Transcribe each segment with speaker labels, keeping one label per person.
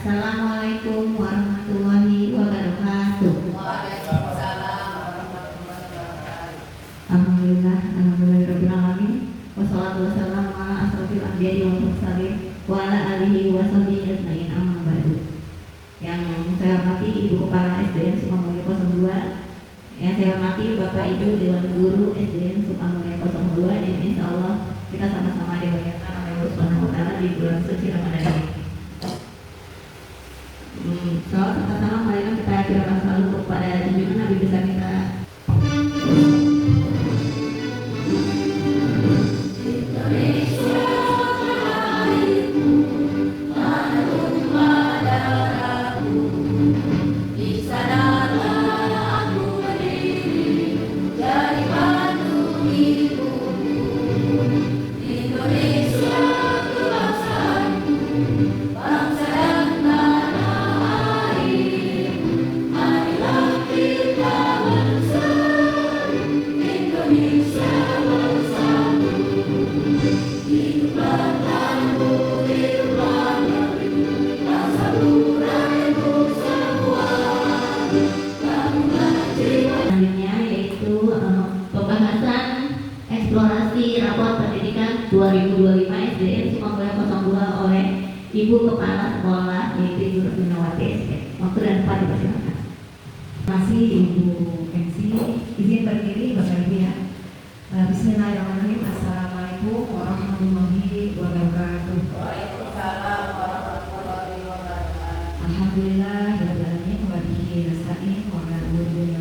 Speaker 1: Assalamualaikum warahmatullahi wabarakatuh.
Speaker 2: Waalaikumsalam warahmatullahi wabarakatuh.
Speaker 1: Alhamdulillahirabbil alamin. Wassalatu wassalamu ala asrofil anbiya'i wal mursalin wa ala alihi wa sahbihi ajmain, amma ba'du. Yang saya hormati Ibu Kepala SDN Sukamulya 02, yang saya hormati Bapak Ibu Dewan Guru SDN Sukamulya 02, dan insyaallah kita sama-sama dimuliakan oleh Allah Subhanahu wa taala di bulan suci Ramadan ini. Salam serta salam marilah kita aturkan selalu kepada junjungan Nabi besar kita. Pembahasan eksplorasi rapor pendidikan 2025 SDN Sukamulya 02 oleh Ibu Kepala Sekolah yaitu Ibu Rusminawati SP. Waktu dan tempat dipersilakan.
Speaker 3: Terima kasih Ibu MC. Izin berdiri Bapak Ibu ya. Bismillahirrahmanirrahim. Assalamualaikum warahmatullahi wabarakatuh.
Speaker 2: Waalaikumsalam warahmatullahi wabarakatuh.
Speaker 3: Alhamdulillahirrahmanirrahim. Wa bihi nasta'in wa ala umuri dunya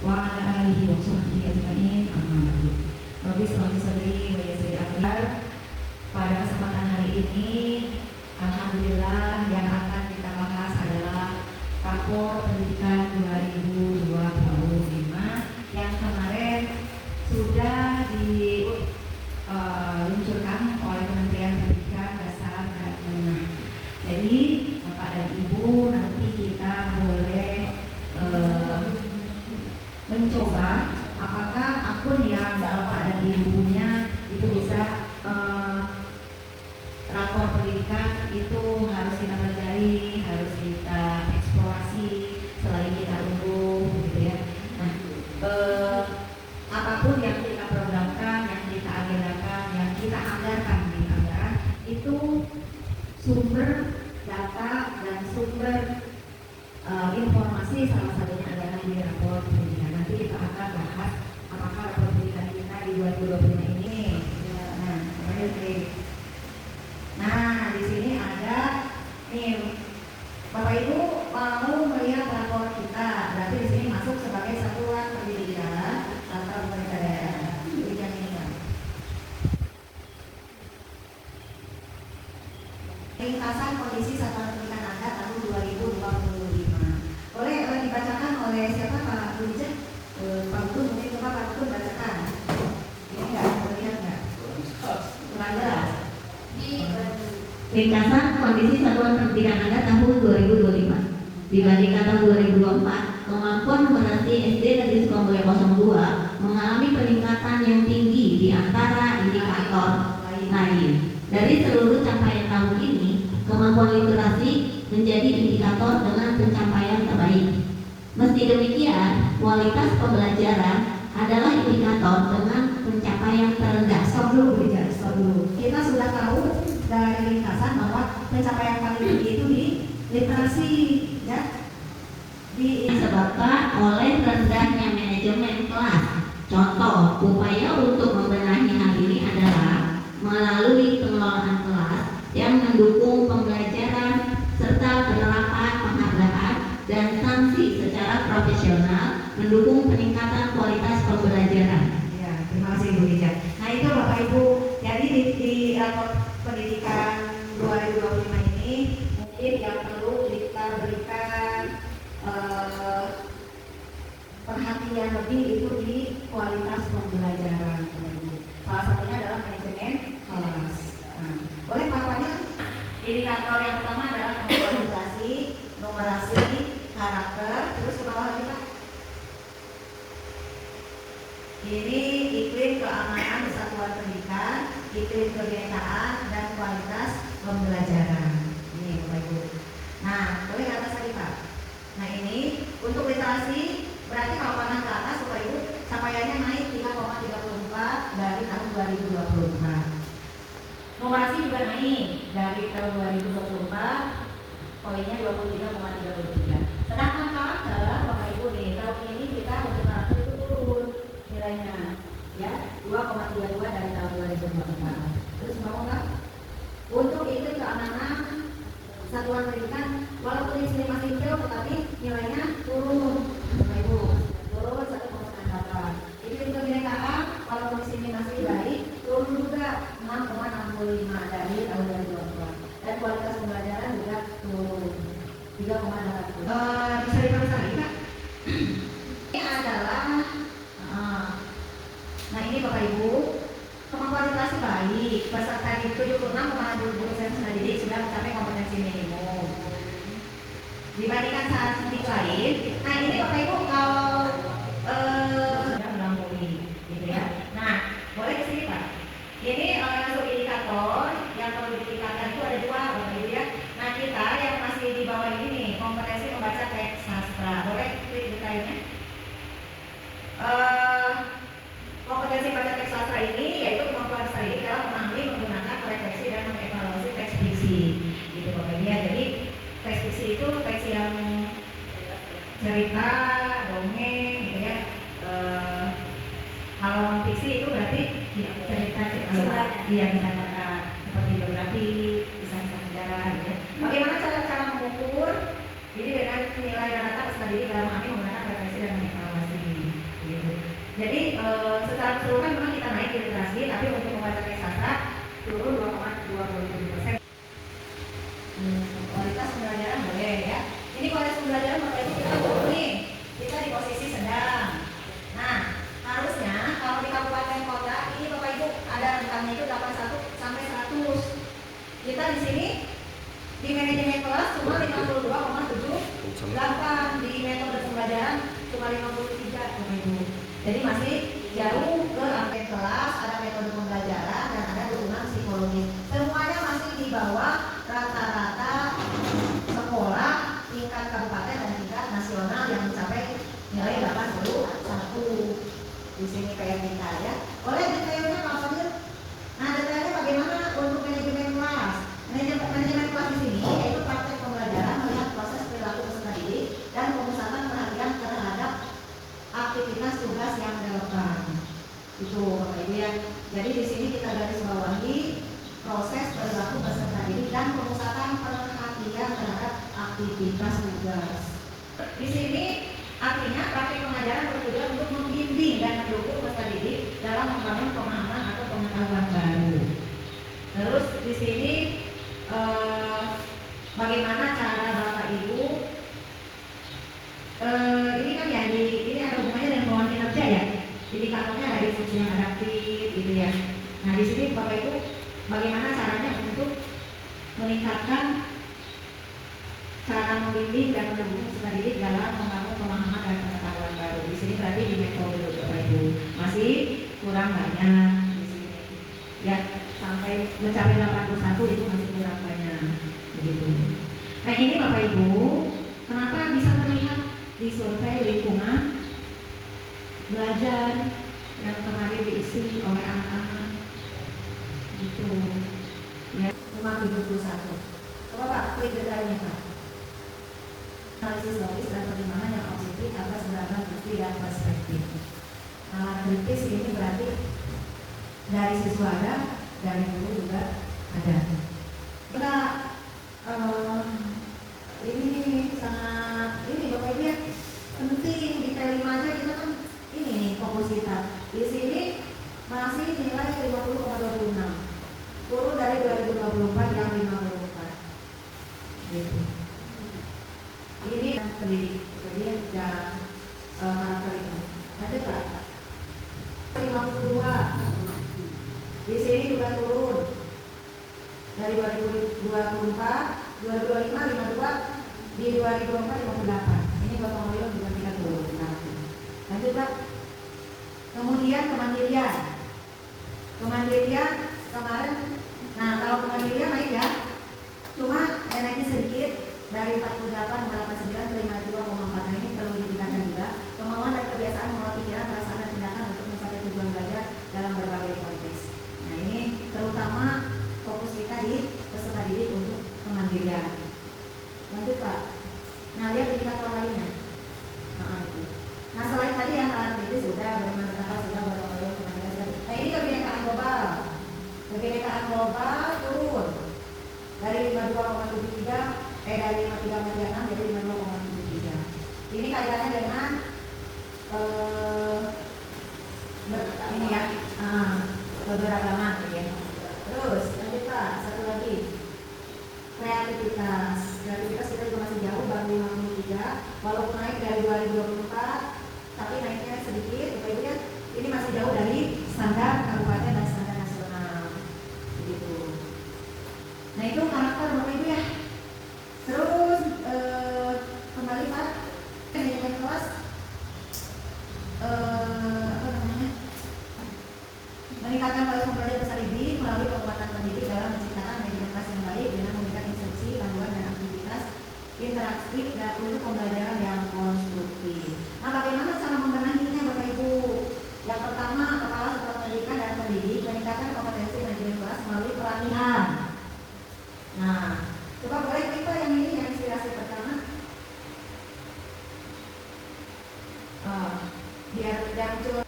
Speaker 3: wa ala alihi wa sahbihi ajmain. Amma ba'du. Rabbi shrah li sadri wa yassir li amri. Pada kesempatan hari ini, alhamdulillah yang akan kita bahas adalah rapor pendidikan 2025 yang kemarin sudah diluncurkan oleh Kementerian Pendidikan Dasar dan Menengah. Jadi Bapak dan Ibu nanti kita boleh mencoba apakah akun yang Bapak dan Ibu punya itu bisa rapor pendidikan itu harus kita pelajari, harus kita eksplorasi selain kita unduh gitu ya. Nah, apapun yang kita programkan, yang kita agendakan, yang kita anggarkan di anggaran itu sumber data dan sumber informasi salah satunya adalah di rapor pendidikan. Nanti kita akan bahas apakah rapor pendidikan kita di 2025 ini. Nah, di sini ada nih Bapak Ibu mau melihat rapor kita, berarti di sini masuk sebagai satuan pendidikan atau pemerintah daerah. Pendidikan ini kan. Ringkasan kondisi satuan pendidikan Anda tahun 2025. Boleh dibacakan oleh siapa Pak Dirjen? Pak Gun, mungkin coba Pak Gun bacakan. Ini nggak terlihat nggak? Kurang jelas.
Speaker 1: Ringkasan kondisi satuan pendidikan Anda tahun 2025 dibandingkan tahun 2024, kemampuan numerasi SD Negeri Sukamulya 02 mengalami peningkatan yang tinggi di antara indikator lain. Dari seluruh capaian tahun ini, kemampuan literasi menjadi indikator dengan pencapaian terbaik. Meski demikian, kualitas pembelajaran adalah indikator dengan pencapaian terendah.
Speaker 3: Stop dulu. Kita sudah tahu dari ringkasan bahwa pencapaian paling tinggi itu di literasi ya.
Speaker 1: Disebabkan oleh rendahnya manajemen kelas. Contoh upaya untuk membenahi hal ini adalah melalui pengelolaan kelas yang mendukung pembelajaran serta penerapan penghargaan dan sanksi secara profesional mendukung peningkatan kualitas pembelajaran.
Speaker 3: Ya, terima kasih Bu Ija. Nah itu Bapak Ibu, jadi di rapor pendidikan 2025 ini mungkin yang perlu kita berikan perhatian lebih itu di kualitas pembelajaran. Salah satunya adalah manajemen kelas. Nah, boleh paparnya? Indikator yang pertama adalah kualifikasi, numerasi, karakter, terus ke bawah lagi Pak. Ini iklim keamanan di satuan pendidikan, iklim kebinekaan dan kualitas pembelajaran. Ini Bapak Ibu. Nah Numerasi juga naik dari tahun 2024 poinnya 23,33. Sedangkan karakter Bapak Ibu nih tahun ini kita untuk karakter itu turun nilainya ya 2,32 dari tahun 2024. Terus mau nggak? Untuk itu keamanan satuan pendidikan walaupun di sini masih hijau tetapi nilainya turun Bapak Ibu turun 1,98. Itu juga kebinekaan walaupun di sini masih baik turun juga 6,65 dari tahun 2024 dan kualitas pembelajaran juga turun 3,8. Bisa diteruskan lagi Kak? Ini adalah nah ini Bapak Ibu kemampuan literasi baik peserta di 76,20% peserta didik sudah mencapai kompetensi minimum dibandingkan saat studi lain. Nah ini Bapak Ibu kalau sudah melampaui gitu ya. Nah boleh ke sini Pak. Ini masuk indikator yang perlu ditingkatkan itu ada dua Bapak Ibu ya. Nah kita yang masih di bawah ini nih kompetensi membaca teks sastra. Boleh klik detailnya. Kompetensi baca teks sastra ini yaitu kemampuan saya dalam memahami, menggunakan, merefleksi dan mengevaluasi teks fiksi. Gitu Bapak Ibu ya. Jadi teks fiksi itu teks yang cerita, dongeng gitu ya. Kalau fiksi itu berarti cerita dia bisa seperti biografi, kisah sejarah gitu ya. Bagaimana cara mengukur ini dengan nilai rata peserta didik dalam memahami, menggunakan, refleksi dan mengevaluasi gitu. Jadi secara keseluruhan memang kita naik di literasi, tapi untuk membaca teks sastra turun 2,27%. Kualitas pembelajaran boleh ya. Ini kualitas pembelajaran Bapak Ibu kita turun nih, kita di posisi sedang. Nah harusnya kalau di kabupaten kota ini Bapak Ibu ada rentangnya itu 81 sampai 100. Kita di sini di manajemen kelas cuma 52,78, di metode pembelajaran cuma 53 Bapak Ibu. Jadi masih jauh ke angka kelas, ada metode pembelajaran dan ada dukungan psikologis. Semuanya masih di bawah rata-rata sekolah tingkat kabupaten dan tingkat nasional yang mencapai nilai 81. Di sini kayak kita ya. Oleh detailnya Pak Fadil. Nah detailnya bagaimana untuk manajemen kelas? Manajemen kelas di sini yaitu praktek pembelajaran melihat proses perilaku peserta didik dan pemusatan perhatian terhadap aktivitas tugas yang relevan. Itu Bapak Ibu ya. Jadi di sini kita garis bawahi proses perilaku peserta didik dan pemusatan perhatian terhadap aktivitas tugas. Di sini artinya praktik pengajaran bertujuan untuk membimbing dan mendukung peserta didik dalam membangun pemahaman atau pengetahuan baru. Terus di sini bagaimana cara Bapak Ibu ini kan ya ini ada hubungannya dengan penguatan kinerja ya. Indikatornya ada instruksi yang adaptif gitu ya. Nah di sini Bapak Ibu bagaimana caranya untuk meningkatkan cara membimbing dan mendukung peserta didik dalam membangun pemahaman dan pengetahuan baru. Di sini berarti di metode Bapak Ibu masih kurang banyak di sini. Ya sampai mencapai 81 itu masih kurang banyak begitu. Nah ini Bapak Ibu, kenapa bisa terlihat di survei lingkungan belajar yang kemarin diisi oleh anak-anak gitu ya 571. Coba Pak klik detailnya Pak. Analisis logis dan pertimbangan yang objektif atas beragam bukti dan perspektif. Nalar kritis ini berarti dari siswa ada, dari guru juga ada. Kita ini sangat ini Bapak Ibu ya penting detail 5 aja kita kan ini nih fokus kita. Di sini masih nilai 50,26 turun dari 2024 yang 54 gitu. Ini pendidik, jadi jarang karakter itu. Ada Pak 52 di sini juga turun dari 2024 2025 52 di 2024 58. Ini gotong royong juga kita turun. Lanjut Pak. Kemudian kemandirian kemarin. Nah kalau kemandirian naik ya, cuma naiknya sedikit dari 48,89 ke 52,4. Nah ini perlu ditingkatkan juga. Kemauan dan kebiasaan mengolah pikiran, perasaan dan tindakan untuk mencapai tujuan belajar dalam berbagai konteks. Nah ini terutama fokus
Speaker 4: dari 52,73 dari 53,36 jadi 52,73. Ini kaitannya dengan ini ya, keberagaman gitu ya. Terus lanjut Pak, satu lagi kreativitas. Kreativitas kita juga masih jauh, baru 53 walaupun naik dari 2024 tapi naiknya sedikit. Bapak Ibu ya, ini masih jauh dari standar kabupaten dan standar nasional begitu. Nah itu karakter Bapak Ibu ya. Terus kembali Pak, manajemen kelas apa namanya, meningkatkan kualitas pembelajaran besar ini melalui penguatan pendidik dalam menciptakan manajemen kelas yang baik dengan memberikan instruksi, panduan dan aktivitas interaktif dan untuk pembelajaran yang konstruktif. Nah, bagaimana cara membenahinya Bapak Ibu? Yang pertama, kepala satuan pendidikan dan pendidik meningkatkan kompetensi manajemen kelas melalui pelatihan. Nah, coba boleh kita yang ini yang inspirasi pertama. Biar muncul.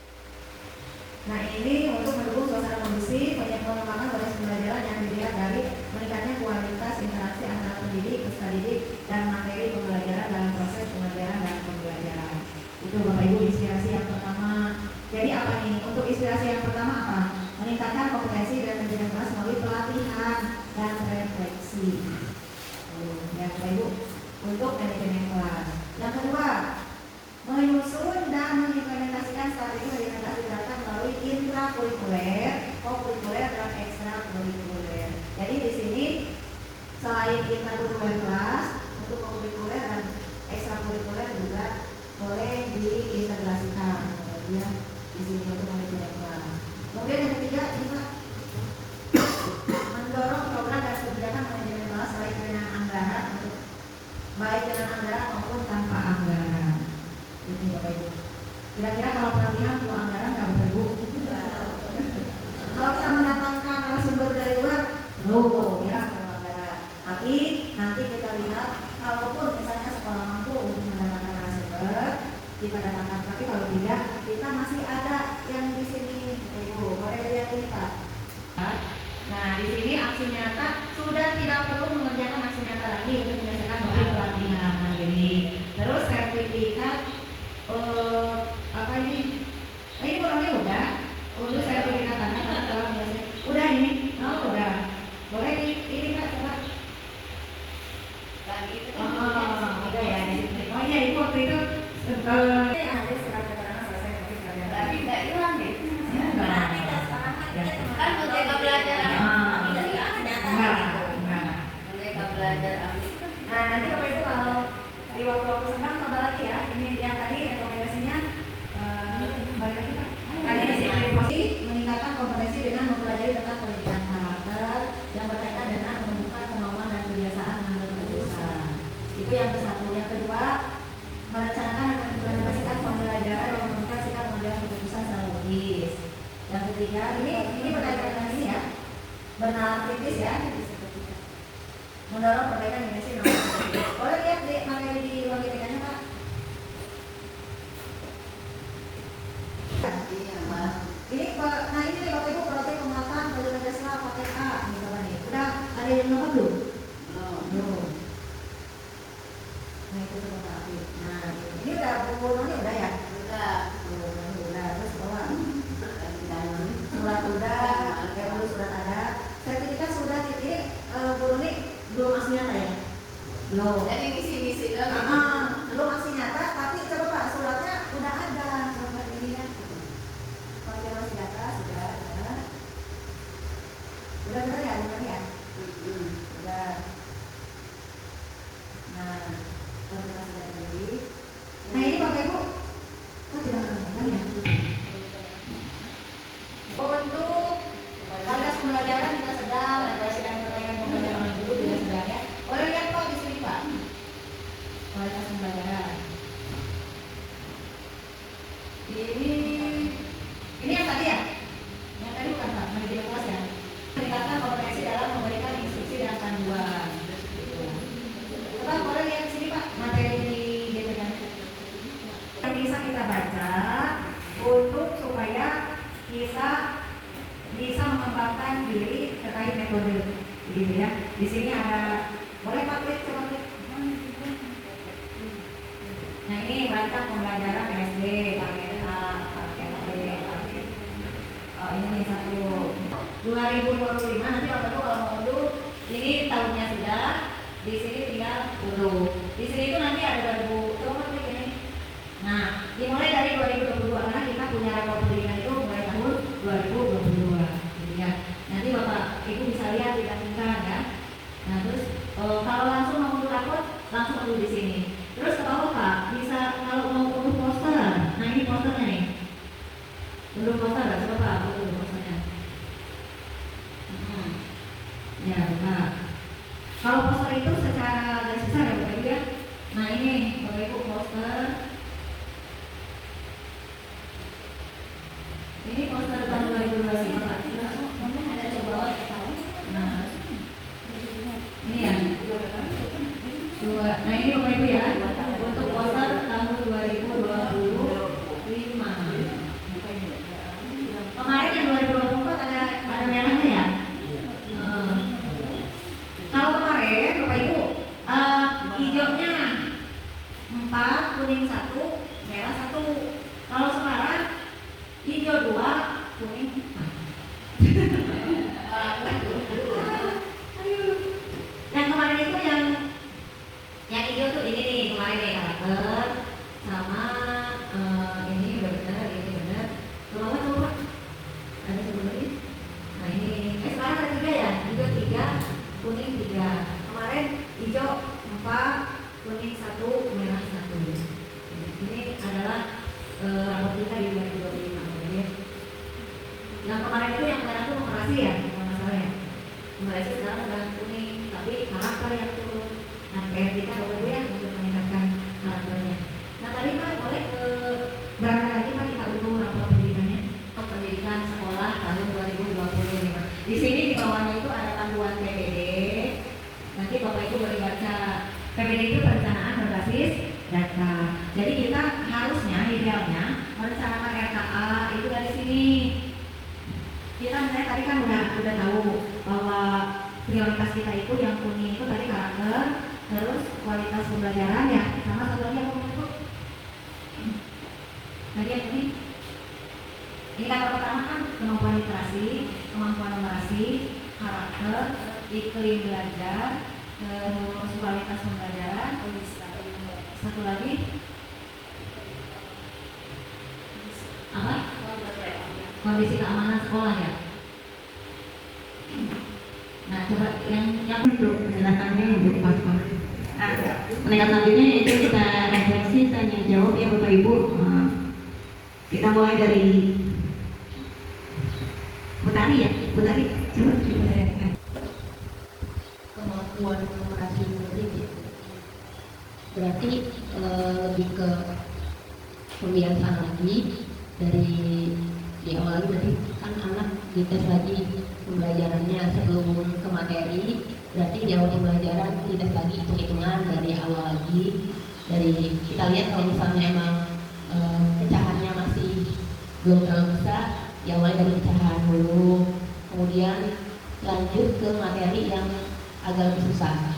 Speaker 4: Nah ini untuk mendukung suasana kondusif, pengembangan proses pembelajaran yang dilihat dari meningkatnya kualitas interaksi antara pendidik, peserta didik, dan materi pembelajaran dalam proses pengajaran dan pembelajaran. Itu Bapak Ibu inspirasi yang pertama. Jadi apa nih? Untuk inspirasi yang pertama apa? Meningkatkan kompetensi dan manajemen kelas melalui pelatihan dan refleksi. Ya Bapak Ibu, untuk manajemen kelas. Yang kedua, menyusun dan mengimplementasikan strategi orientasi data melalui intrakurikuler, kokurikuler dan ekstrakurikuler. Jadi di sini selain intrakurikuler kelas, untuk kokurikuler dan ekstrakurikuler juga boleh diintegrasikan. Ya, di sini untuk manajemen kelas. Kemudian yang ketiga, kita mendorong program dan kebijakan manajemen kelas baik dengan anggaran maupun tanpa anggaran. Itu Bapak Ibu. Kira-kira kalau pelatihan perlu anggaran nggak Bapak Ibu? Kalau kita mendatangkan narasumber dari luar, ya perlu anggaran. Tapi nanti kita lihat, kalaupun misalnya sekolah mampu untuk mendatangkan narasumber, kita datangkan. Tapi kalau tidak, kita masih ada yang di sini. Ibu, boleh lihat ini Pak. Nah di sini aksi nyata sudah tidak perlu mengerjakan aksi nyata lagi untuk menyelesaikan pelatihan ini. Terus sertifikat apa ini? Ini kurangnya udah. Untuk sertifikat anak kalau biasanya udah ini, udah. Boleh ini Kak coba.
Speaker 2: Lagi itu
Speaker 4: Udah ya. Oh iya ibu waktu itu ada surat keterangan selesai tapi kalian
Speaker 2: lagi nggak hilang deh.
Speaker 4: Enggak.
Speaker 2: Kan merdeka belajar
Speaker 4: Enggak.
Speaker 2: merdeka belajar ambil.
Speaker 4: Nah nanti Bapak Ibu kalau di waktu-waktu senggang tambah lagi ya. Ini yang tadi rekomendasinya balik lagi Pak. Tadi di meningkatkan kompetensi dengan mempelajari tentang pendidikan karakter yang berkaitan dengan menumbuhkan kemauan dan kebiasaan mengambil keputusan. Itu yang ke satu. Yang kedua, merencanakan dan mengimplementasikan pembelajaran yang menentukan sikap mengambil keputusan secara logis. Yang ketiga, ini berkaitan dengan ini ya, bernalar kritis ya. Mendorong perbaikan dimensi nomor. Boleh lihat di materi di ruang GTK-nya Pak. Ini nah ini nih Bapak Ibu proyek penguatan belajar Pancasila paket A gitu kan nih. Udah ada yang nomor belum? Belum. Nah itu seperti itu. Nah ini udah buku ini udah ya?
Speaker 2: Udah.
Speaker 4: Udah. Terus bawa surat udah, surat ada, sertifikat sudah. Ini guru nih belum aksi nyata ya? Belum.
Speaker 2: Jadi misi dong.
Speaker 4: Belum aksi nyata, tapi coba Pak suratnya udah ada. Coba ini ya. Konfirmasi data sudah ada. Udah benar ya? Udah. Nah, konfirmasi data lagi. Nah ini Bapak Ibu, kok tidak menanyakan ya? Untuk kualitas pembelajaran kita sedang, evaluasi dan pertanyaan pembelajaran guru juga sedang ya. Boleh lihat Pak di sini Pak. Kualitas
Speaker 3: Begitu ya. Di sini ada, boleh Pak klik, coba klik. Nah ini rancang pembelajaran SD, paket A, paket B, paket. Oh, ini satu 2025 nanti Bapak Ibu kalau mau unduh ini tahunnya sudah, di sini tinggal unduh. Di sini itu nanti ada 2000, coba klik ini. Nah, dimulai dari 2022 karena kita punya rapor pendidikan itu mulai tahun 2022. Gitu ya. Nanti Bapak Ibu bisa lihat tingkat ya. Nah, terus kalau langsung mau unduh rapor, langsung unduh di sini. Terus ke bawah Pak, bisa kalau mau unduh poster. Nah, ini posternya nih. Unduh poster, coba Pak, unduh posternya. Ya, Pak. Kalau poster itu secara garis besar ya Bapak Ibu ya. Nah, ini Bapak Ibu poster. Ini poster tahun 2025 Pak.
Speaker 2: Ada coba
Speaker 3: Nah, ini ya. Nah ini Bapak Ibu ya, untuk poster tahun 2025. Kemarin yang 2024 ada merahnya ya. Kalau kemarin Bapak Ibu hijaunya 4, kuning 1, merah 1. Kalau sekarang hijau 2, kuning 4. Yang kemarin itu yang hijau tuh ini nih kemarin nih karakter sama ini udah benar, ini benar. Coba ada sebelum ini. Nah ini sekarang ada 3 ya, hijau 3, kuning 3. Kemarin hijau 4, kuning 1, merah 1. Ini adalah rapor kita di 2025 ya. Yang kemarin itu yang merah tuh numerasi ya, kalau nggak salah ya. Numerasi sekarang udah kuning, tapi karakter yang turun. Nah, PR kita Bapak Ibu ya untuk meningkatkan karakternya. Nah tadi Pak boleh ke berapa lagi Pak kita unduh rapor pendidikannya? Pendidikan sekolah tahun 2025. Di sini di bawahnya itu ada panduan PPD. Nanti Bapak Ibu boleh baca. PPD itu perencanaan berbasis data. Jadi kita harusnya idealnya merencanakan RKA itu dari sini. Kita misalnya tadi kan udah tahu bahwa prioritas kita itu yang kuning itu tadi karakter, terus kualitas pembelajaran ya, sama satu lagi apa itu? Tadi yang ini. Ini kata pertama kan kemampuan literasi, kemampuan numerasi, karakter, iklim belajar, terus kualitas pembelajaran. Satu lagi apa? Kondisi keamanan sekolah ya. Nah, coba yang untuk penjelasannya untuk pas-pas. Nah, meningkat selanjutnya yaitu kita refleksi tanya jawab ya Bapak Ibu. Kita mulai dari Putari ya, Putari. Coba
Speaker 5: kemampuan numerasi murid berarti lebih ke pembiasaan lagi dari di awal berarti kan anak dites lagi pembelajarannya sebelum ke materi, berarti di awal pembelajaran dites lagi hitung-hitungan dari awal lagi. Dari kita lihat kalau misalnya emang pecahannya masih belum terlalu besar, ya mulai dari pecahan dulu, kemudian lanjut ke materi yang agak lebih susah.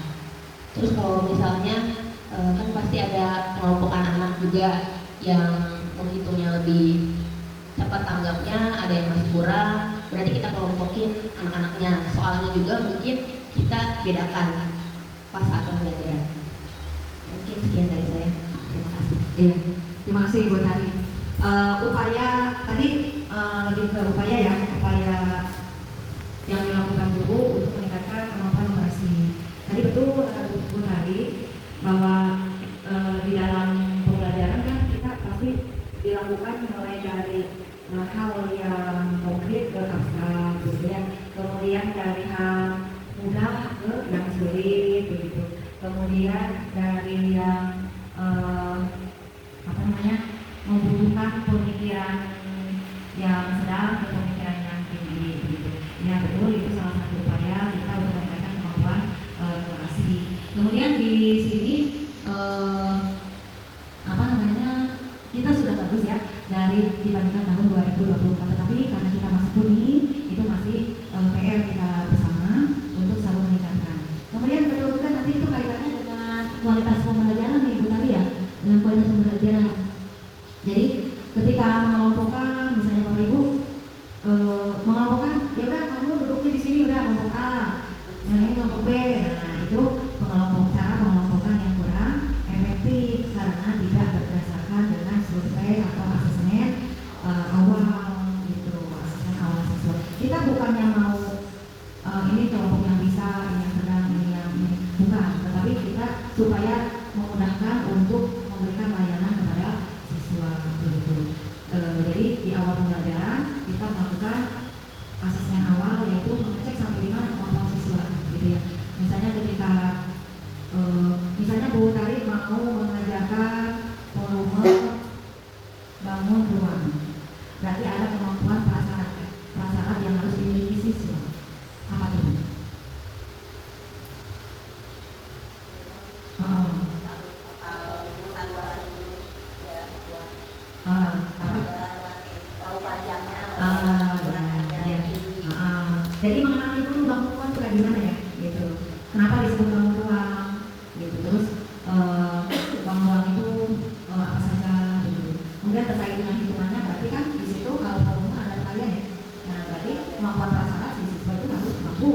Speaker 5: Terus kalau misalnya kan pasti ada kelompokan anak juga yang menghitungnya lebih cepat tanggapnya, ada yang masih kurang, berarti kita kelompokin anak-anaknya. Soalnya juga mungkin kita bedakan pas saat pembelajaran. Mungkin sekian dari saya. Terima kasih.
Speaker 3: Iya, terima kasih Ibu Tari. Upaya tadi lebih ke upaya ya, upaya yang dilakukan guru untuk meningkatkan kemampuan numerasi. Tadi betul Bu Tari bahwa di dalam pembelajaran kan kita pasti dilakukan mulai dari hal yang konkret ke abstrak, kemudian dari hal mudah ke yang sulit, begitu. Kemudian dari yang membutuhkan pemikiran yang sedang ke pemikiran yang tinggi, begitu. Ya betul, itu salah satu upaya kita untuk meningkatkan kemampuan numerasi. Kemudian di sini kita sudah bagus ya dari dibandingkan tahun 2024, tetapi karena kita masih kuning itu masih PR kita bersama untuk selalu kualitas pembelajaran nih Bu Tari ya, dengan kualitas pembelajaran. Jadi ketika mengelompokkan, misalnya Bapak Ibu mengelompokkan, ya udah kamu duduknya di sini udah kelompok A, yang ini kelompok B. Nah itu cara pengelompokan yang kurang efektif karena tidak berdasarkan dengan survei atau asesmen awal gitu, asesmen awal siswa. Kita bukannya mau ini kelompok yang bisa, ini yang sedang, ini yang ini, bukan, tetapi kita supaya memudahkan untuk memberikan layanan kepada siswa begitu. Jadi di awal pembelajaran kita melakukan asesmen awal, yaitu mengecek sampai di mana kemampuan siswa gitu ya. Misalnya ketika misalnya Bu Tari mau mengajarkan volume bangun ruang, berarti ada kemampuan prasyarat yang harus dimiliki siswa. Apa itu? Jadi mengenali dulu bangun ruang itu kayak gimana ya, gitu. Kenapa disebut bangun ruang, gitu. Terus bangun ruang itu apa saja, gitu. Kemudian terkait dengan hitungannya, berarti kan di situ kalau volume ada kalian ya. Nah berarti kemampuan prasyarat si siswa itu harus mampu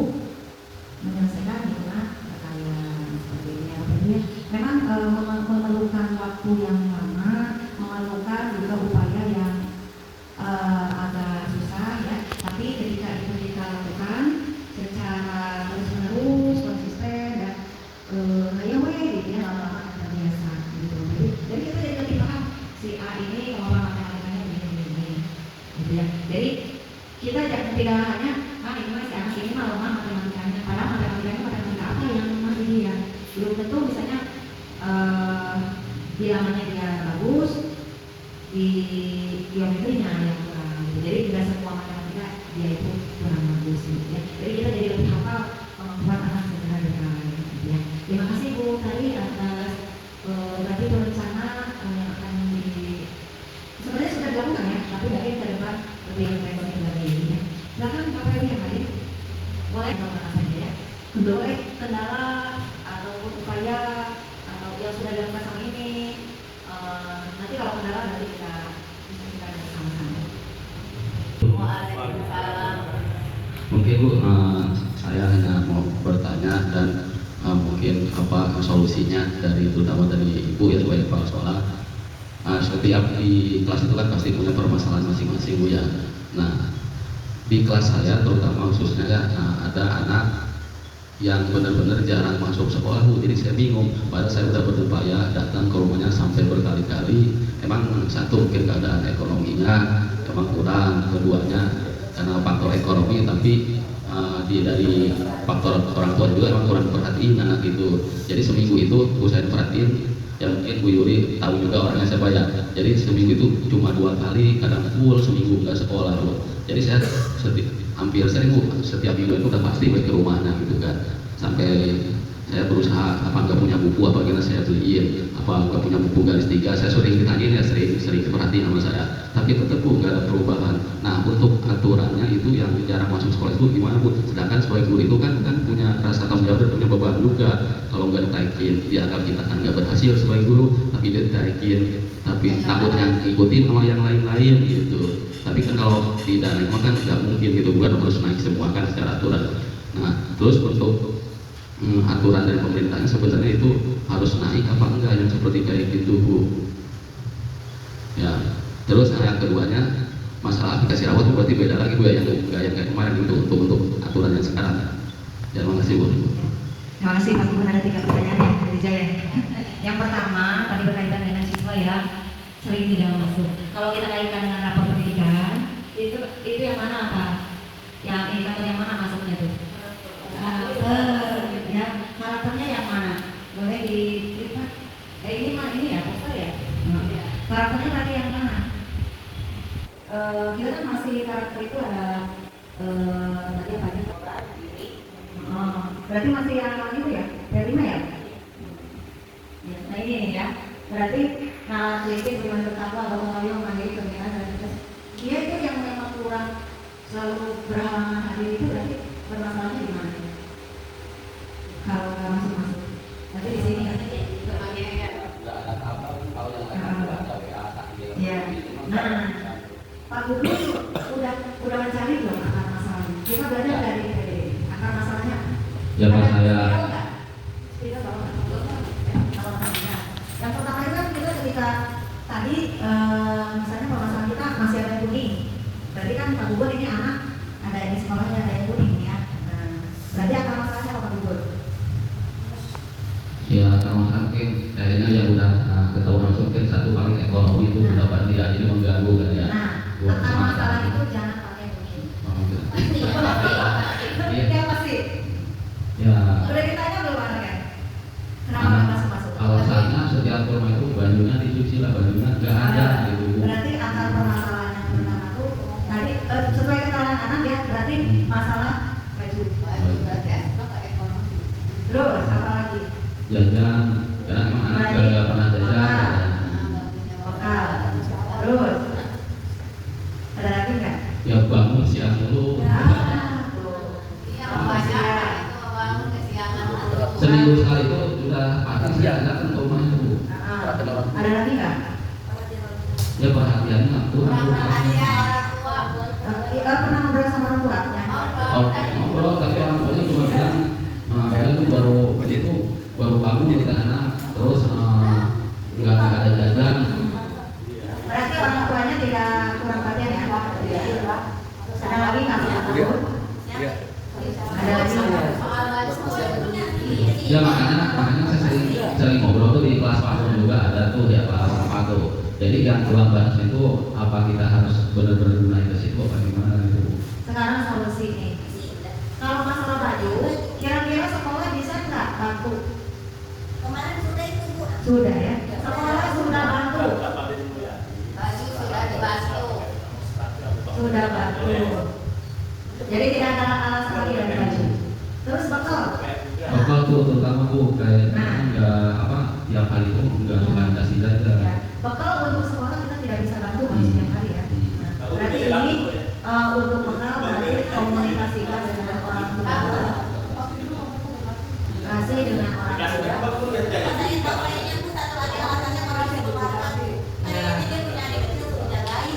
Speaker 3: menyelesaikan hitungan kalian seperti ini ya. Jadi memang memerlukan waktu yang lama, memerlukan juga upaya yang agak susah ya, tapi ketika itu kita lakukan secara terus-menerus, konsisten dan ya gitu ya, lama-lama akan terbiasa gitu. Jadi kita jadi lebih paham si A ini kemampuan matematikanya begini gitu ya. Jadi kita tidak hanya ini masih anak ini malah lemah matematikanya, padahal matematika apa yang masih dia belum tentu, misalnya bilangannya dia bagus, di geometrinya yang kurang gitu. Jadi tidak semua matematika dia itu kurang bagus gitu ya. Jadi kita jadi lebih hafal kemampuan anak secara detail gitu ya. Terima kasih Bu Tari atas berarti berencana yang akan sebenarnya sudah dilakukan ya, tapi mungkin ke depan lebih intensif lagi ya. Silakan Bapak Ibu yang hadir, boleh apa saja ya. Boleh kendala ataupun upaya atau yang sudah dilakukan sama ini. Nanti kalau kendala nanti kita diskusikan bersama-sama.
Speaker 2: Waalaikumsalam.
Speaker 6: Mungkin Bu, saya hanya mau bertanya dan mungkin apa solusinya dari terutama dari Ibu ya sebagai kepala sekolah. Setiap di kelas itu kan pasti punya permasalahan masing-masing Bu ya. Nah di kelas saya terutama khususnya ya, ada anak yang benar-benar jarang masuk sekolah Bu, jadi saya bingung. Padahal saya sudah berupaya datang ke rumahnya sampai berkali-kali. Emang satu mungkin keadaan ekonominya emang kurang, keduanya karena faktor ekonomi, tapi dari faktor orang tua juga emang kurang perhatiin anak itu. Jadi seminggu itu Bu saya perhatiin, ya mungkin Bu Yuri tahu juga orangnya saya bayar. Jadi seminggu itu cuma 2 kali, kadang full seminggu nggak sekolah Bu. Jadi saya hampir sering Bu, setiap minggu itu udah pasti ke rumahnya gitu kan. Sampai saya berusaha apa nggak punya buku apa gimana saya beliin, apa nggak punya buku garis 3, saya sering ditanyain ya, sering diperhatiin sama saya, tapi tetap Bu nggak ada perubahan. Nah untuk aturannya itu yang jarang masuk sekolah itu gimana Bu? Sedangkan sebagai guru itu kan punya rasa tanggung jawab dan punya beban juga. Kalau nggak ditaikin dianggap kita kan nggak berhasil sebagai guru, tapi ditaikin tapi takutnya ngikutin sama yang lain-lain gitu. Tapi kan kalau tidak naik kan nggak mungkin gitu, bukan harus naik semua kan secara aturan. Nah terus untuk aturan dari pemerintahnya sebenarnya itu harus naik apa enggak yang seperti kayak gitu Bu ya. Terus yang keduanya masalah aplikasi rawat itu berarti beda lagi Bu ya, yang enggak yang kayak kemarin itu untuk aturan yang sekarang ya. Terima kasih Bu.
Speaker 3: Terima kasih Pak Gubernur, ada 3 pertanyaan ya dari Jaya. Yang pertama tadi berkaitan dengan siswa ya sering tidak masuk. Kalau kita kaitkan dengan rapor pendidikan itu yang mana Pak? Yang indikator yang mana masuknya tuh? Ya, karakternya yang mana? Boleh dilihat. Ini ya poster ya. Karakternya tadi yang mana? Kita kan masih karakter itu ada tadi apa aja? Berarti masih yang itu ya? Yang 5 ya? Nah ini ya. Berarti kritik dengan bertakwa atau mengayomi mandiri pembinaan dan tugas. Dia itu yang memang kurang selalu berhalangan hadir itu berarti bermasalahnya di mana? Kalau nggak masuk, berarti di sini
Speaker 4: udah mencari belum akar masalahnya? Kita belajar dari akar masalahnya.
Speaker 6: Ya Pak, saya
Speaker 4: Yang pertama itu kan kita ketika tadi misalnya permasalahan kita masih ada yang kuning, berarti kan Pak Bubur ini anak ada yang di sekolahnya ada yang kuning ya. Nah, berarti akar masalahnya apa Pak Bubur?
Speaker 6: ya kalau mungkin kayaknya yang udah ketahuan mungkin satu paling ekonomi itu udah pasti ya, jadi mengganggu kan ya.
Speaker 4: Nah,
Speaker 6: Buat
Speaker 4: akar
Speaker 6: semangat.
Speaker 4: masalah itu jangan pakai kuning.
Speaker 6: Oh, gitu.
Speaker 4: Iya. Yang pasti.
Speaker 6: Ya,
Speaker 4: Udah ditanya belum anak kan? Kenapa
Speaker 6: Anak.
Speaker 4: nggak masuk-masuk?
Speaker 6: alasannya setiap rumah itu bajunya dicuci lah, bajunya nggak ada gitu.
Speaker 4: Berarti akar permasalahan yang pertama itu tadi sesuai keterangan anak ya, berarti masalah baju.
Speaker 2: Berarti esok ke ekonomi.
Speaker 4: Terus apa lagi?
Speaker 6: Jajan, karena emang anak nggak pernah jajan.
Speaker 4: Bekal. Terus ada lagi nggak?
Speaker 6: Ya bangun siang dulu.
Speaker 2: Iya, banyak itu bangun kesiangan dulu.
Speaker 6: Seminggu sekali itu sudah pasti siang kan ke rumah itu.
Speaker 4: Ada lagi nggak?
Speaker 6: Ya perhatiannya kurang.
Speaker 2: Perhatian orang tua.
Speaker 4: Pernah ngobrol sama orang tua?
Speaker 6: Oh, ngobrol tapi orang tuanya cuma bilang, saya itu baru bangun jadi anak, terus nggak ada jajan.
Speaker 4: Berarti orang tuanya tidak kurang perhatian ya? Ada lagi nggak? Ada lagi nggak?
Speaker 2: Soal baju.
Speaker 6: Ya makanya saya sering ngobrol tuh di kelas Pak juga ada tuh ya Pak tuh. Jadi yang kurang bahas itu apa kita harus benar-benar gunain ke situ apa gimana gitu.
Speaker 4: Sekarang solusi nih. Kalau masalah baju, kira-kira sekolah bisa nggak bantu?
Speaker 2: Kemarin sudah itu Bu.
Speaker 4: Sudah ya. Sekolah sudah bantu.
Speaker 2: Baju sudah dibasuh.
Speaker 4: Sudah bantu. Jadi tidak ada alasan lagi dari baju. Terus bekal.
Speaker 6: Bakal tuh terutama tuh kayak nggak apa tiap hari itu nggak suka kasih jajan.
Speaker 4: Ya. Bekal untuk sekolah kita tidak bisa bantu masih setiap hari ya. Nah, berarti ini untuk bekal berarti komunikasikan dengan orang tua. Kasih dengan orang tua.
Speaker 2: Kata itu kayaknya Bu satu lagi alasannya kalau saya keluar lagi. Kayaknya dia punya adik kecil tuh jagain.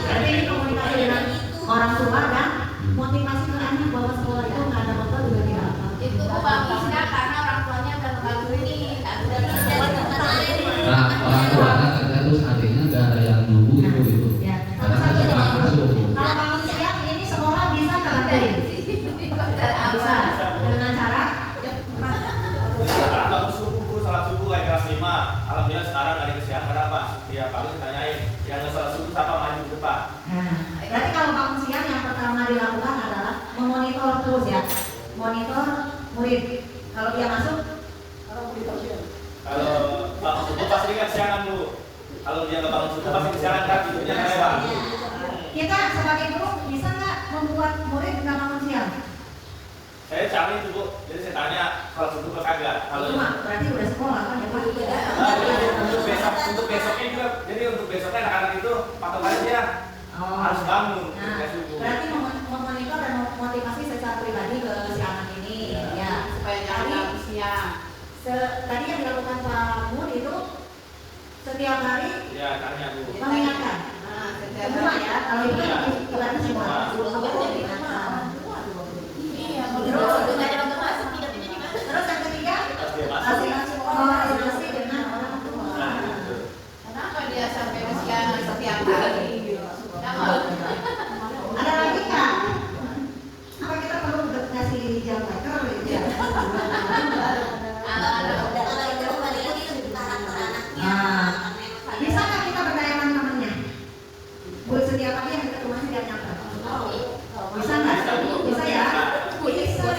Speaker 4: Berarti ini komunikasi dengan orang tua dan motivasi ke anak bahwa sekolah itu nggak ada bekal juga tidak apa.
Speaker 2: Itu Bu bagusnya karena orang tuanya udah ngebantuin nih. Udah bisa lain.
Speaker 6: Nah orang tuanya kerja terus adiknya nggak ada yang nunggu gitu.
Speaker 4: Ya.
Speaker 6: Karena saya suka masuk.
Speaker 4: Kalau bangun siang ini sekolah bisa kerjain. Bisa dengan cara
Speaker 7: Kalau subuh, salat subuh kayak kelas 5. Alhamdulillah sekarang dari kesiangan apa? Tiap pagi ditanyain yang nggak salat subuh siapa maju ke depan.
Speaker 4: Nah, berarti kalau bangun siang yang pertama dilakukan adalah memonitor terus ya, monitor murid. Kalau dia masuk,
Speaker 7: Kalau bangun subuh pasti dia kesiangan dulu. Kalau dia nggak bangun subuh pasti kesiangan kan, tidurnya nggak lewat.
Speaker 4: kita sebagai guru bisa nggak membuat murid nggak bangun siang?
Speaker 7: Saya cari itu Bu, jadi saya tanya kalau subuh ke kagak. Kalau
Speaker 4: Cuma berarti udah sekolah kan ya Pak?
Speaker 7: untuk besoknya juga, jadi untuk besoknya anak-anak itu patokannya dia harus bangun
Speaker 4: Nah,
Speaker 7: ketika subuh.
Speaker 4: berarti memonitor dan memotivasi secara pribadi ke si anak ini, ya.
Speaker 2: Supaya jangan bangun siang.
Speaker 4: Tadi yang dilakukan Pak Mun itu setiap hari
Speaker 7: Ya tanya Bu.
Speaker 4: mengingatkan.
Speaker 2: Nah, setiap
Speaker 4: Semua
Speaker 2: hari.
Speaker 4: ya, kalau itu ibaratnya semua.
Speaker 2: Iya, terus dengan yang masuk tidak punya di mana.
Speaker 4: Terus yang ketiga,
Speaker 7: Pas dia masuk.
Speaker 4: koordinasi dengan orang tua.
Speaker 7: Nah, gitu.
Speaker 2: Kenapa dia sampai kesiangan setiap hari? Kenapa?
Speaker 4: Ada lagi nggak? Apa kita perlu kasih jam maker gitu ya? Bisa nggak kita berdayakan temannya? Buat setiap pagi yang kita ke rumahnya dia nyamper. Bisa nggak? Bisa ya? Bisa.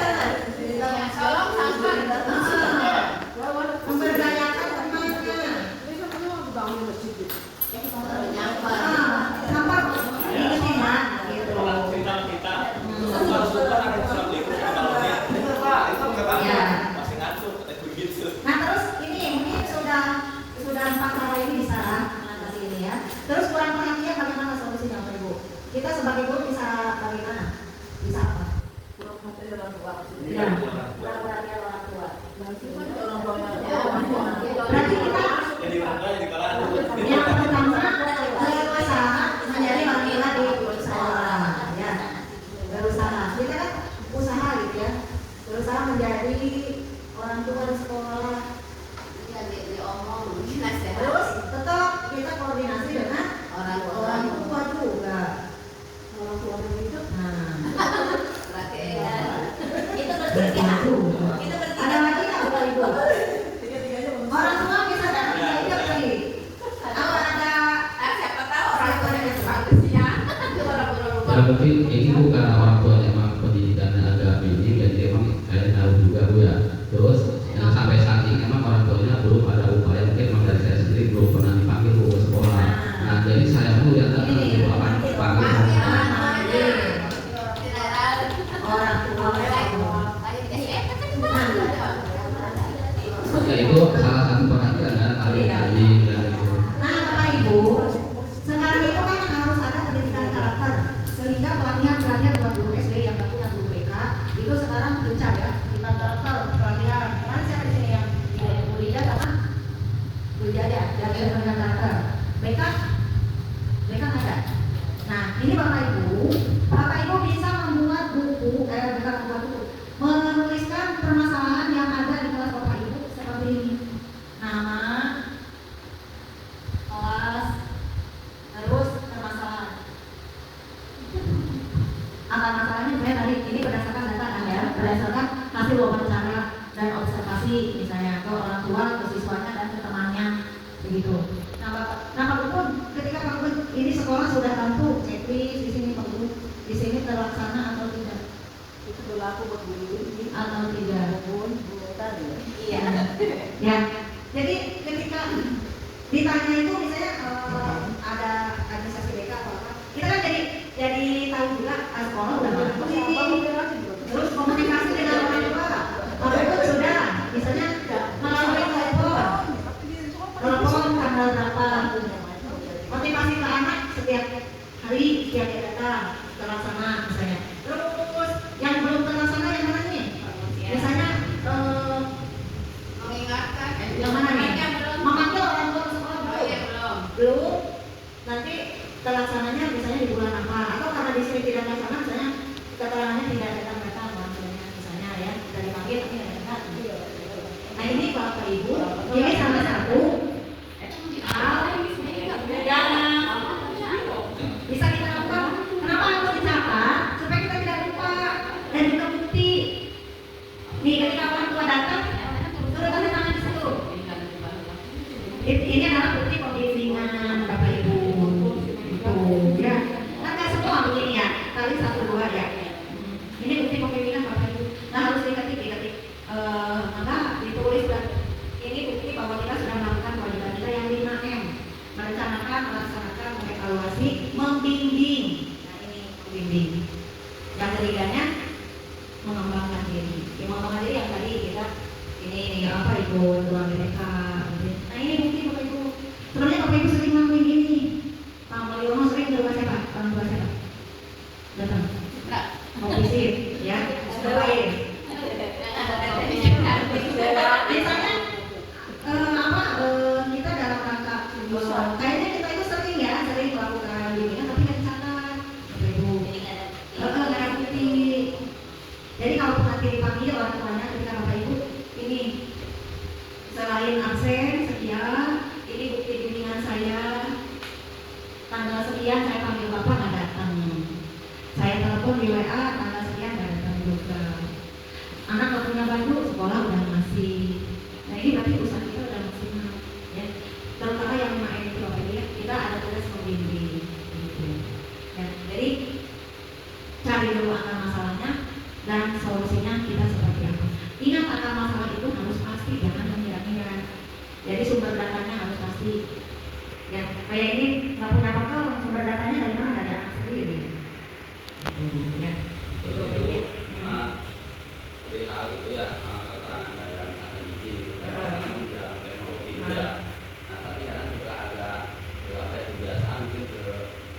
Speaker 4: dari orang tua di sekolah.
Speaker 2: Iya, diomong, nasihat.
Speaker 4: Terus tetap kita koordinasi dengan orang tua juga. Orang tua itu. Nah,
Speaker 2: Berarti ya. Itu bertiga. Itu bertiga.
Speaker 4: ada lagi nggak Bapak Ibu? Orang tua bisa datang saja tadi. Atau ada
Speaker 2: Siapa tahu orang tua yang bagus ya. Itu orang-orang
Speaker 6: Ya mungkin ini bukan orang tua yang memang pendidikannya agak minim, jadi emang saya tahu juga Bu ya. Terus yang sampai saat ini emang orang tuanya belum ada upaya, mungkin emang dari saya sendiri belum pernah dipanggil Bu ke sekolah. Nah jadi saya pun lihat di lapangan panggil.
Speaker 4: orang tua
Speaker 6: Ya itu salah satu perhatian kan kali-kali dan itu.
Speaker 4: Nah, Bapak Ibu, sekarang itu kan harus ada pendidikan karakter sehingga pelatihan buat guru SD yang nggak punya guru BK itu sekarang gencar ya, pendidikan karakter, pelatihan. Kemarin siapa di sini yang Bu Lija sama Bu Jaja, yang pendidikan karakter. BK nggak ada. Nah, ini Bapak Ibu bisa membuat buku, bukan membuat buku, menuliskan permasalahan yang ada di kelas Bapak Ibu seperti ini. Nama, kelas, terus permasalahan. Akar masalahnya sebenarnya tadi ini berdasarkan data Anda, berdasarkan hasil wawancara dan observasi misalnya ke orang tua, ke siswanya dan ke temannya begitu. Nah Pak Gubernur, ketika Pak Gubernur ini sekolah sudah tentu checklist di sini Pak Gubernur, di sini terlaksana atau tidak?
Speaker 8: Itu berlaku buat guru ini
Speaker 4: Atau tidak?
Speaker 8: maupun guru tadi.
Speaker 2: Iya.
Speaker 4: Ya, jadi ketika ditanya itu misalnya ada administrasi BK atau apa, kita kan jadi tahu juga sekolah udah mana terus komunikasi dengan orang tua, Bapak Ibu sudah misalnya melalui telepon tanggal berapa, motivasi ke anak setiap hari setiap dia datang terlaksana misalnya. Terus yang belum terlaksana yang mana nih? Misalnya
Speaker 2: Mengingatkan.
Speaker 4: yang mana nih? Memanggil orang tua ke sekolah
Speaker 2: Oh iya, belum.
Speaker 4: belum, nanti terlaksananya misalnya di bulan apa, atau karena di sini tidak terlaksana misalnya keterangannya tidak datang misalnya ya, kita dipanggil tapi tidak datang. Nah ini Bapak Ibu, ini salah satu hal yang bisa kita lakukan. Kenapa harus dicatat? Supaya kita tidak lupa dan juga bukti. Nih ketika orang tua datang, suruh tanda tangan di situ. Ini adalah bukti pembimbingan Bapak Ibu. Itu ya. Kan nggak semua begini ya, kali 1, 2 ya. Ini bukti pembimbingan Bapak Ibu. Nah harus diketik. Maka ditulis dan ini bukti bahwa kita sudah melakukan kewajiban kita yang 5M. Merencanakan, melaksanakan, mengevaluasi, membimbing. Nah ini membimbing. Yang ketiganya mengembangkan diri. Yang mengembangkan diri yang tadi kita ini apa ikut ruang BPK. Nah ini bukti Bapak Ibu. Sebenarnya Bapak Ibu sering ngelakuin ini. Pak Mulyono sering ke rumah siapa? Orang tua siapa? Datang.
Speaker 2: Enggak.
Speaker 4: Mau visit, ya? Doain. Misalnya kita dalam rangka kayaknya kita itu sering melakukan bimbingan tapi nggak dicatat, Bapak Ibu. Nggak ada bukti. Jadi kalau nanti dipanggil orang tuanya ketika Bapak Ibu ini selain absen sekian, ini bukti bimbingan saya tanggal sekian saya panggil Bapak nggak datang. Saya telepon di WA tanggal sekian nggak datang juga. Anak nggak punya baju, sekolah udah ngasih. Nah ini berarti usaha kita udah maksimal, ya. Terutama yang 5M itu Bapak Ibu ya, kita ada tugas membimbing, gitu. Ya, jadi cari dulu akar masalahnya dan solusinya kita seperti apa. Ingat akar masalah itu harus pasti, jangan mengira-ngira. Jadi sumber datanya harus pasti. Ya, kayak ini nggak punya bekal, sumber datanya dari mana? Dari anak sendiri. Ya, itu ya.
Speaker 6: Dari hal itu ya keterangan dari anak didik, kemudian teknologi juga. Nah tapi kadang juga ada kebiasaan mungkin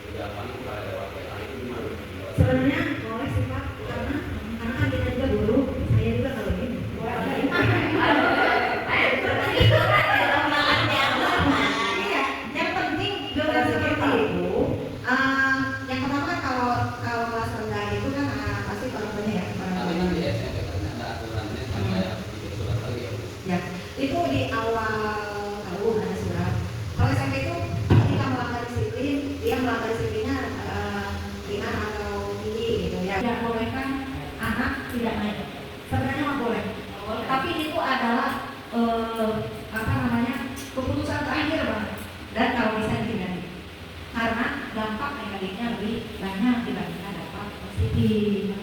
Speaker 6: kebiasaan mulai lewat PA itu gimana?
Speaker 4: Sebenarnya boleh sih Pak, karena kan kita juga dulu, saya juga kalau ini boleh ada ini. Iya, yang penting juga seperti itu. Yang pertama kan kalau kelas rendah itu kan pasti kalau banyak ya.
Speaker 6: Tapi kan di SMP kan ada aturannya sampai
Speaker 3: keputusan terakhir Bang. Dan kalau bisa dihindari, karena dampak negatifnya lebih banyak dibandingkan dampak positif.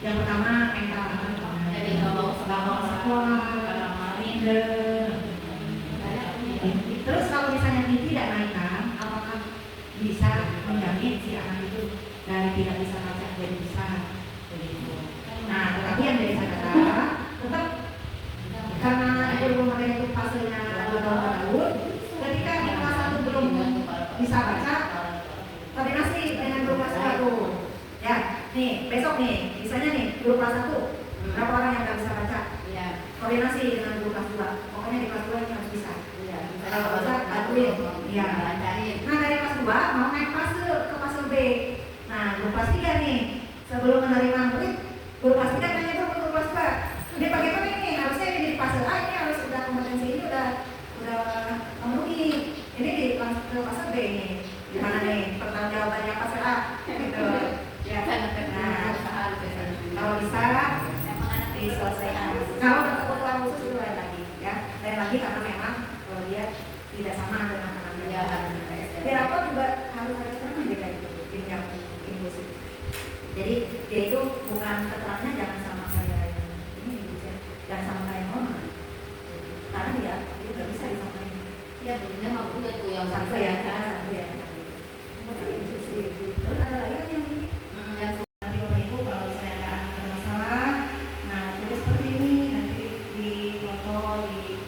Speaker 3: Yang pertama mental
Speaker 2: Jadi kalau
Speaker 3: sekolah, minder. Terus kalau misalnya tidak naikkan, apakah bisa menjamin si anak itu dari tidak bisa baca jadi bisa begitu. Nah, tetapi yang dari saya kata tetap karena ibu rumah tangga itu fasenya bertahun-tahun, ketika di kelas 1 belum bisa baca, koordinasi dengan guru kelas 1. Ya, nih besok nih, misalnya nih guru kelas 1, berapa orang yang nggak bisa baca?
Speaker 2: Iya.
Speaker 3: Koordinasi dengan guru kelas 2. Pokoknya di kelas 2 ini harus bisa.
Speaker 2: Iya.
Speaker 3: Kalau bisa, bantuin. Iya.
Speaker 2: Lancarin.
Speaker 3: Nah dari kelas 2 mau naik fase ke fase B. Nah guru kelas 3 nih, sebelum menerima murid, guru kelas 3 nanya dulu ke guru kelas 2. Ini bagaimana ini? Harusnya ini di fase A, ini harus sudah kompetensi ini udah memenuhi. Ini di fase B nih. Gimana nih? Pertanggung jawabannya fase A. Gitu. Ya. Nah, kalau bisa diselesaikan. Kalau ada kebutuhan khusus itu lain lagi, ya. Lain lagi karena memang dia tidak sama dengan anak-anak yang lain. Di rapor juga harus ada keterangan kayak gitu, pinjam inklusif. Jadi dia itu bukan keterangannya jangan sama saya ini ya, jangan sama saya normal. Karena dia nggak bisa disampaikan.
Speaker 2: Iya, benar mau juga tuh yang
Speaker 3: Sampai ya, ya. Terus ada lagi kan yang ini?
Speaker 2: yang
Speaker 3: Nanti Bapak Ibu kalau saya ada masalah, nah terus seperti ini nanti di foto di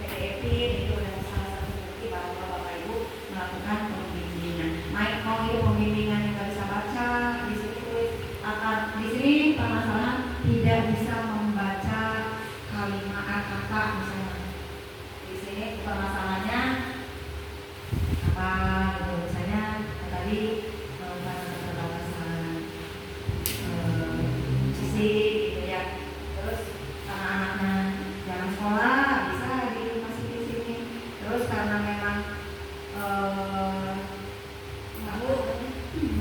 Speaker 3: PDF itu ada salah satu bukti bahwa Bapak Ibu melakukan pembimbingan. Mau itu pembimbingan yang nggak bisa baca, di situ tulis akan di sini permasalahan tidak bisa membaca kalimat kata misalnya. Di sini permasalahannya apa? Gitu. Misalnya tadi gitu ya. Terus anak-anaknya jangan sekolah bisa masih di sini. Terus karena memang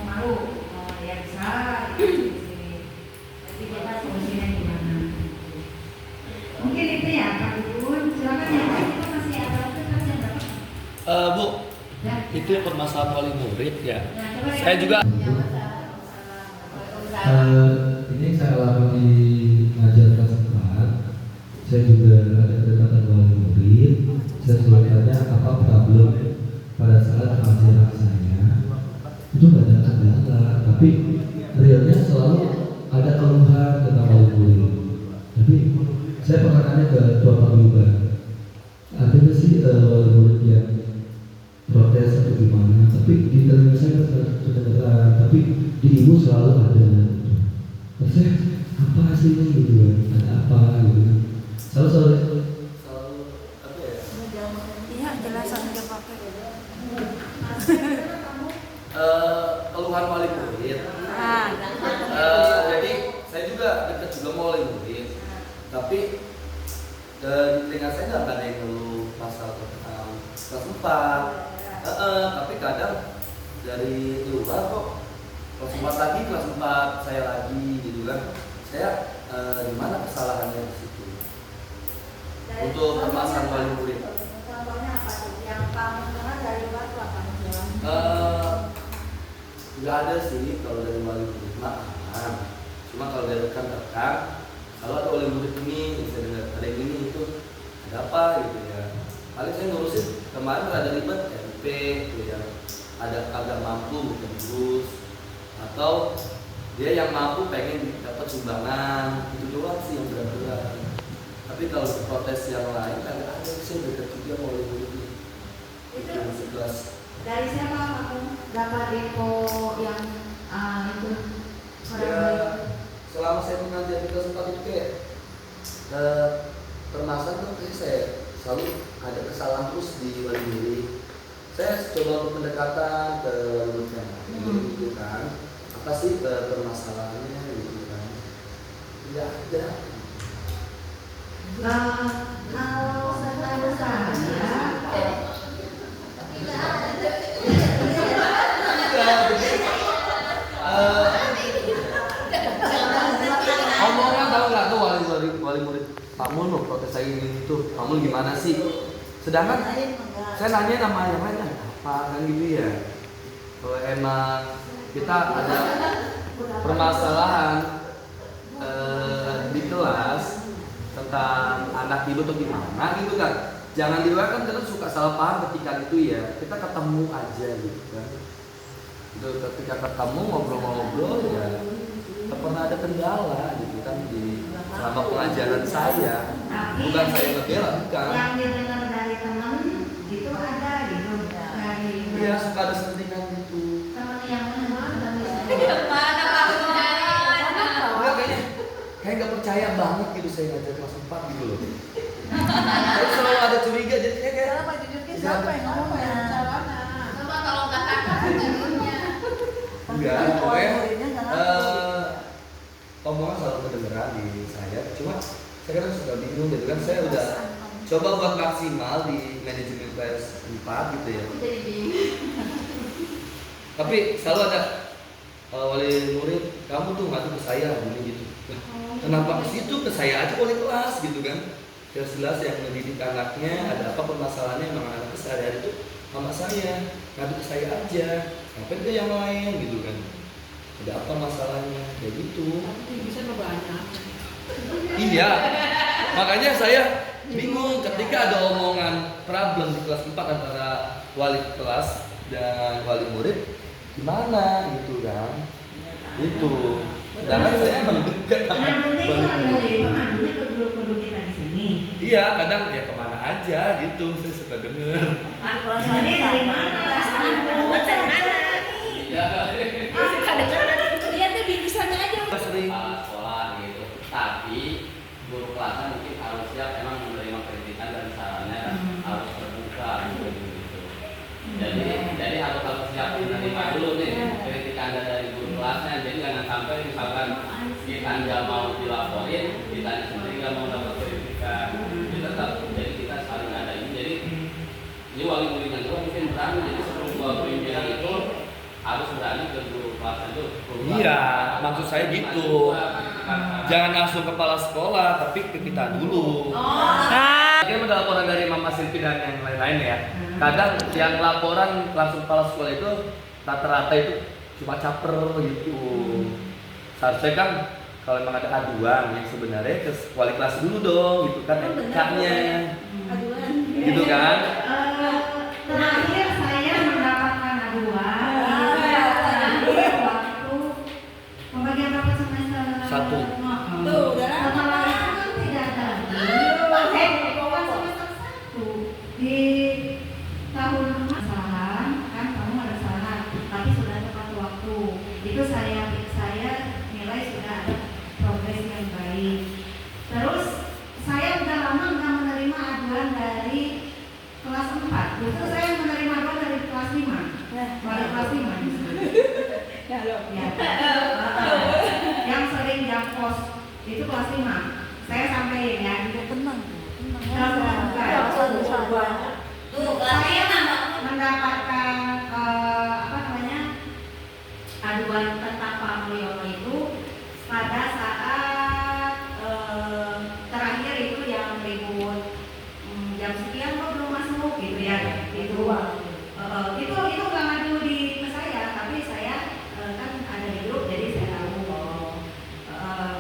Speaker 3: malu ya bisa di sini. Jadi kita solusinya gimana? Mungkin itu ya Pak Gun. Silakan yang lain itu masih ada waktu kan yang berapa?
Speaker 9: Bu,
Speaker 3: Ya.
Speaker 9: itu permasalahan wali murid ya.
Speaker 3: Nah, coba
Speaker 9: Saya juga
Speaker 10: Ini saya alami di ngajar kelas 4. Saya juga ada kedekatan wali murid. Saya selalu tanya apa problem pada saat pengajaran saya. Itu nggak ada kendala, tapi realnya selalu ada keluhan tentang wali murid. Tapi saya pernah tanya ke Tuan Paguyuban, ada nggak sih wali murid yang protes atau gimana? Tapi di telinga saya kedengeran, tapi di ibu selalu ada. Maksudnya apa hasilnya gitu kan? Ada apa gitu? Selalu apa ya?
Speaker 4: Iya, jelasan dia pakai.
Speaker 9: keluhan wali murid. Jadi saya juga dekat juga sama wali murid. Tapi di telinga saya nggak ada yang ngeluh pasal tentang kelas 4. Tapi kadang dari luar kok kelas 4 lagi, kelas 4 saya lagi gitu kan. Saya di mana kesalahannya di situ? Untuk permasalahan wali murid.
Speaker 4: Contohnya apa tuh? Yang kamu dengar dari luar tuh apa?
Speaker 9: Nggak ada sih kalau dari wali murid mah aman. Cuma kalau dari rekan-rekan, kalau ada wali murid ini, bisa dengar ada yang ini itu, ada apa gitu ya. Paling saya ngurusin kemarin ada ribet MP gitu ya. Ada agak mampu bukan lulus, atau dia yang mampu pengen dapat sumbangan, itu doang sih yang berat-berat. Tapi kalau protes yang lain agak ada sih dekat juga wali murid ini. Itu sekelas.
Speaker 3: Dari siapa Pak? Berapa depo yang itu?
Speaker 9: Ya, selama saya mengajar di kelas 4 itu kayak permasalahan tuh kayak saya selalu ada kesalahan terus di wali murid. Saya coba untuk pendekatan ke wali murid yang lain gitu kan. Apa sih permasalahannya gitu kan? Tidak ada.
Speaker 3: Kalau setahu saya
Speaker 9: Omongan tahu nggak tuh wali murid Pak Mul mau protes saya ini itu, Pak Mul gimana sih? Sedangkan saya nanya nama yang lain apa kan gitu ya. Kalau emang kita ada permasalahan di kelas tentang anak ibu atau gimana gitu kan, jangan di luar kan kita suka salah paham ketika itu ya, kita ketemu aja gitu kan. Itu ketika ketemu ngobrol-ngobrol ya tak pernah ada kendala gitu kan di selama pengajaran saya. Bukan saya ngebela, bukan.
Speaker 4: Yang didengar dari teman itu ada gitu dari
Speaker 9: Iya, suka ada sentingan gitu.
Speaker 4: teman yang mana
Speaker 9: Enggak, kayak nggak percaya banget gitu saya ngajar kelas 4 gitu loh. Terus selalu ada curiga, jadi kayak
Speaker 8: Siapa yang ngomong ya?
Speaker 2: Coba kalau nggak kakak jujurnya.
Speaker 9: enggak, pokoknya omongan selalu kedengeran di saya. Cuma saya kadang suka bingung gitu kan, saya udah coba buat maksimal di manajemen kelas 4 gitu ya.
Speaker 2: Jadi bingung.
Speaker 9: Tapi selalu ada wali murid, kamu tuh ngadu ke saya gini gitu. Nah, kenapa ke situ, ke saya aja wali kelas gitu kan? Jelas-jelas yang mendidik anaknya ada apa permasalahannya, emang anak sehari-hari itu sama saya, ngadu ke saya aja, ngapain ke yang lain gitu kan? Ada apa masalahnya, kayak gitu.
Speaker 8: Bisa banyak.
Speaker 9: Iya, makanya saya bingung ketika ada omongan problem di kelas 4 antara wali kelas dan wali murid, gimana gitu kan? Itu. Sedangkan saya emang dekat sama
Speaker 1: Yang penting
Speaker 9: wali
Speaker 1: kalau
Speaker 9: murid.
Speaker 1: dari pengadunya ke guru kita di sini.
Speaker 9: Iya, kadang ya kemana aja gitu, saya suka denger.
Speaker 1: Soalnya dari mana?
Speaker 2: Dari mana?
Speaker 8: Dia tuh bisanya aja.
Speaker 9: Sering
Speaker 6: Sekolah gitu, tapi guru kelasnya mungkin harus siap emang menerima kritikan dan sarannya dan harus terbuka gitu. Jadi harus siap menerima dulu nih kritikan dari guru kelasnya. Jadi jangan sampai misalkan kita nggak mau dilaporin, kita sendiri nggak mau dapat kritikan. Jadi kita saling ada ini. Jadi ini wali muridnya juga mungkin berani. Jadi sebelum gua pimpinan itu harus berani ke guru kelasnya itu.
Speaker 9: Iya, maksud saya gitu. Jangan langsung kepala sekolah, tapi ke kita dulu. Ini ada laporan dari Mama Silvi dan yang lain-lain ya. Kadang yang laporan langsung kepala sekolah itu rata-rata itu cuma caper gitu. Seharusnya kan kalau memang ada aduan yang sebenarnya ke wali kelas dulu dong, gitu kan etikanya. Gitu kan?
Speaker 4: terakhir saya mendapatkan aduan waktu pembagian rapat semester
Speaker 9: 1.
Speaker 4: Tuh, setelah itu kan tidak ada lagi. Bukan semester 1 di tahun kesalahan kan kamu ada salah, tapi sudah tepat waktu. Itu saya nilai sudah ada progres yang baik. Terus saya udah lama nggak menerima aduan dari kelas 4. Justru saya menerima aduan dari kelas 5. Dari kelas 5. Ya. Yang sering jam pos itu kelas 5. Saya sampaikan ya.
Speaker 8: Tenang.
Speaker 4: Saya mendapatkan aduan tentang Pak Mulyono itu pada saat terakhir itu yang ribut jam sekian kok belum masuk gitu ya. Itu nggak ngadu ke saya, tapi saya kan ada di grup jadi saya tahu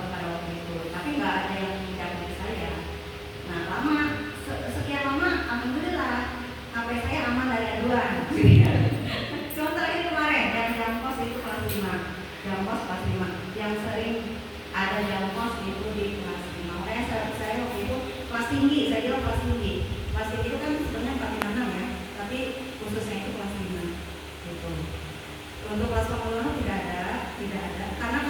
Speaker 4: pada waktu itu, tapi nggak ada yang mendampingi saya. Nah lama sekian lama alhamdulillah HP saya aman dari aduan. Sementara ini kemarin jam pos itu kelas 5, jam pos kelas 5 yang sering ada jam pos itu di kelas 5. Makanya saya waktu itu kelas tinggi, saya kira kelas tinggi. Kelas tinggi itu kan sebenarnya 456 ya, tapi khususnya itu kelas 5 gitu. Untuk kelas pengumuman tidak ada, karena